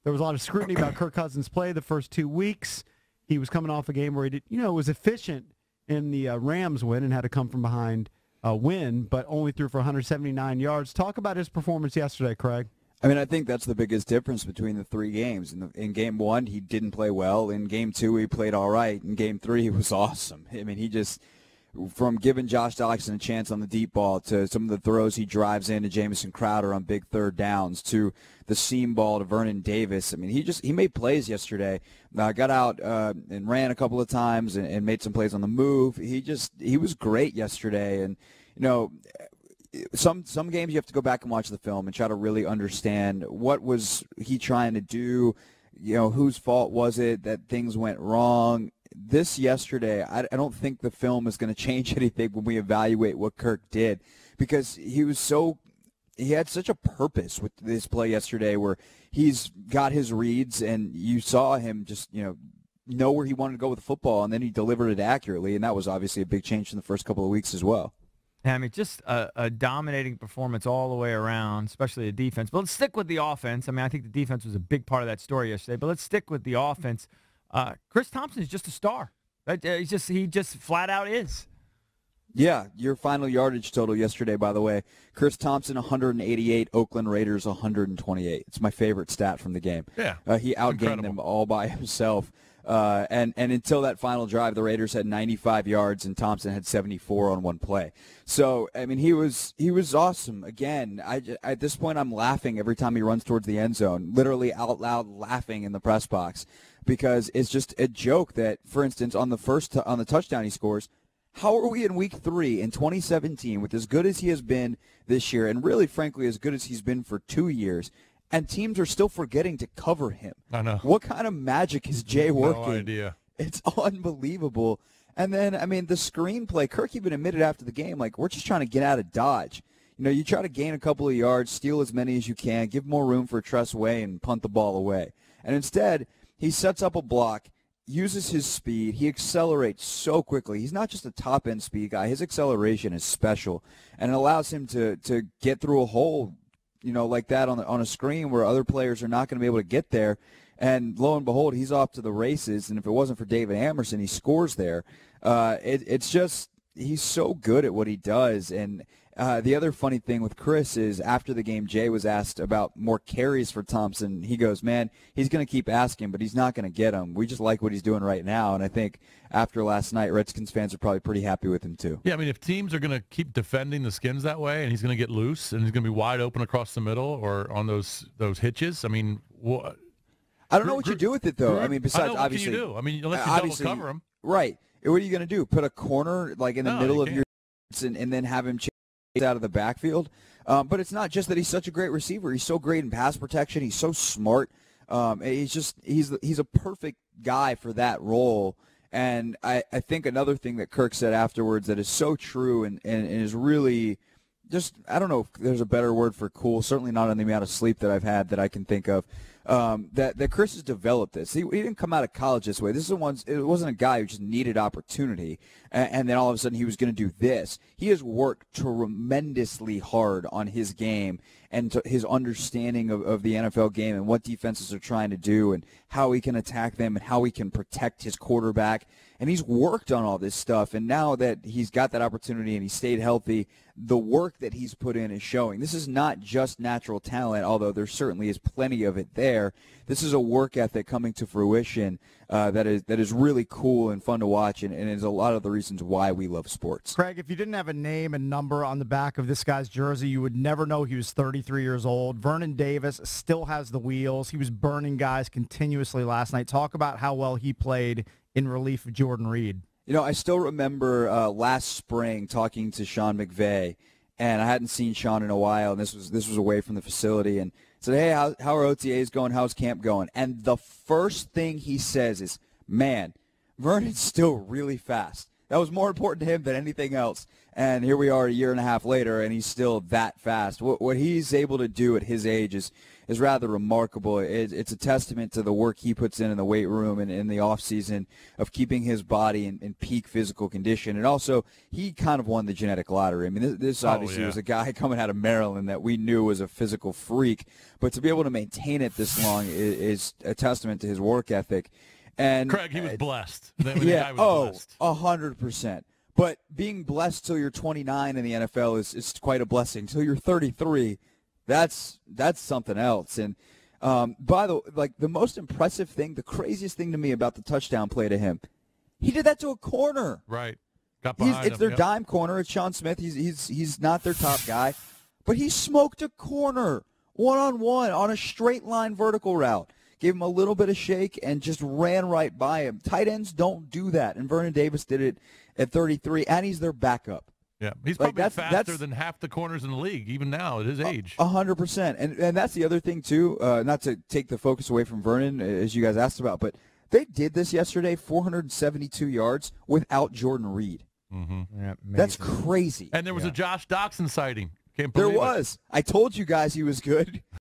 there was a lot of scrutiny about Kirk Cousins' play the first 2 weeks. He was coming off a game where he was efficient in the Rams win and had to come from behind win, but only threw for 179 yards. Talk about his performance yesterday, Craig. I mean, I think that's the biggest difference between the three games. In Game 1, he didn't play well. In Game 2, he played all right. In Game 3, he was awesome. I mean, he just, from giving Josh Doctson a chance on the deep ball to some of the throws he drives into Jamison Crowder on big third downs to the seam ball to Vernon Davis. I mean, he made plays yesterday. Got out and ran a couple of times and made some plays on the move. He was great yesterday. And, some games you have to go back and watch the film and try to really understand what was he trying to do, whose fault was it that things went wrong. This yesterday, I don't think the film is going to change anything when we evaluate what Kirk did, because he had such a purpose with this play yesterday where he's got his reads and you saw him just, know where he wanted to go with the football, and then he delivered it accurately, and that was obviously a big change in the first couple of weeks as well. I mean, just a dominating performance all the way around, especially the defense. But let's stick with the offense. I mean, I think the defense was a big part of that story yesterday. But let's stick with the offense. Chris Thompson is just a star. He just flat out is. Yeah, your final yardage total yesterday, by the way. Chris Thompson, 188. Oakland Raiders, 128. It's my favorite stat from the game. Yeah, he outgained them all by himself. And until that final drive, the Raiders had 95 yards and Thompson had 74 on one play. So, I mean, he was awesome. Again, at this point, I'm laughing every time he runs towards the end zone, literally out loud laughing in the press box, because it's just a joke that, for instance, on the touchdown he scores, how are we in Week 3 in 2017 with as good as he has been this year, and really, frankly, as good as he's been for 2 years, and teams are still forgetting to cover him? I know. What kind of magic is Jay working? No idea. It's unbelievable. And then, I mean, the screenplay, Kirk even admitted after the game, like, we're just trying to get out of Dodge. You try to gain a couple of yards, steal as many as you can, give more room for Tress Way, and punt the ball away. And instead, he sets up a block, uses his speed. He accelerates so quickly. He's not just a top-end speed guy. His acceleration is special, and it allows him to get through a hole, like that on a screen where other players are not going to be able to get there. And lo and behold, he's off to the races. And if it wasn't for David Amerson, he scores there. It's just, he's so good at what he does. And the other funny thing with Chris is after the game, Jay was asked about more carries for Thompson. He goes, man, he's going to keep asking, but he's not going to get them. We just like what he's doing right now. And I think after last night, Redskins fans are probably pretty happy with him too. Yeah, I mean, if teams are going to keep defending the Skins that way and he's going to get loose and he's going to be wide open across the middle or on those hitches, I mean, what? I don't know what you do with it, though. I mean, besides, obviously. What can you do? I mean, unless you double cover him. Right. What are you going to do? Put a corner, like, in the middle of your and then have him chase out of the backfield? But it's not just that he's such a great receiver. He's so great in pass protection. He's so smart. He's a perfect guy for that role. And I think another thing that Kirk said afterwards that is so true and is really just, I don't know if there's a better word for cool, certainly not on the amount of sleep that I've had that I can think of, that Chris has developed this. He didn't come out of college this way. It wasn't a guy who just needed opportunity, and then all of a sudden he was going to do this. He has worked tremendously hard on his game and his understanding of the NFL game and what defenses are trying to do and how he can attack them and how he can protect his quarterback. And he's worked on all this stuff, and now that he's got that opportunity and he stayed healthy, the work that he's put in is showing. This is not just natural talent, although there certainly is plenty of it there. This is a work ethic coming to fruition that is really cool and fun to watch, and is a lot of the reasons why we love sports. Craig, if you didn't have a name and number on the back of this guy's jersey, you would never know he was 33 years old. Vernon Davis still has the wheels. He was burning guys continuously last night. Talk about how well he played in relief of Jordan Reed. I still remember last spring talking to Sean McVay, and I hadn't seen Sean in a while, and this was away from the facility, and said, hey, how are OTAs going? How's camp going? And the first thing he says is, man, Vernon's still really fast. That was more important to him than anything else. And here we are a year and a half later, and he's still that fast. What he's able to do at his age is is rather remarkable. It's a testament to the work he puts in the weight room and in the offseason of keeping his body in peak physical condition. And also, he kind of won the genetic lottery. I mean, this obviously was a guy coming out of Maryland that we knew was a physical freak, but to be able to maintain it this long is a testament to his work ethic. And Craig, he was blessed. 100%. But being blessed till you're 29 in the NFL is quite a blessing. Till you're 33, that's something else. And by the way, the most impressive thing, the craziest thing to me about the touchdown play to him, he did that to a corner. Right. Got behind It's their him. dime corner. It's Sean Smith. He's not their top guy, but he smoked a corner one-on-one on a straight line vertical route. Gave him a little bit of shake and just ran right by him. Tight ends don't do that, and Vernon Davis did it at 33, and he's their backup. Yeah, he's probably faster than half the corners in the league, even now at his age. 100%. And that's the other thing, too, not to take the focus away from Vernon, as you guys asked about, but they did this yesterday, 472 yards, without Jordan Reed. Mm-hmm. Yeah, that's crazy. And there was a Josh Doxson sighting. Can't there believe was. I told you guys he was good.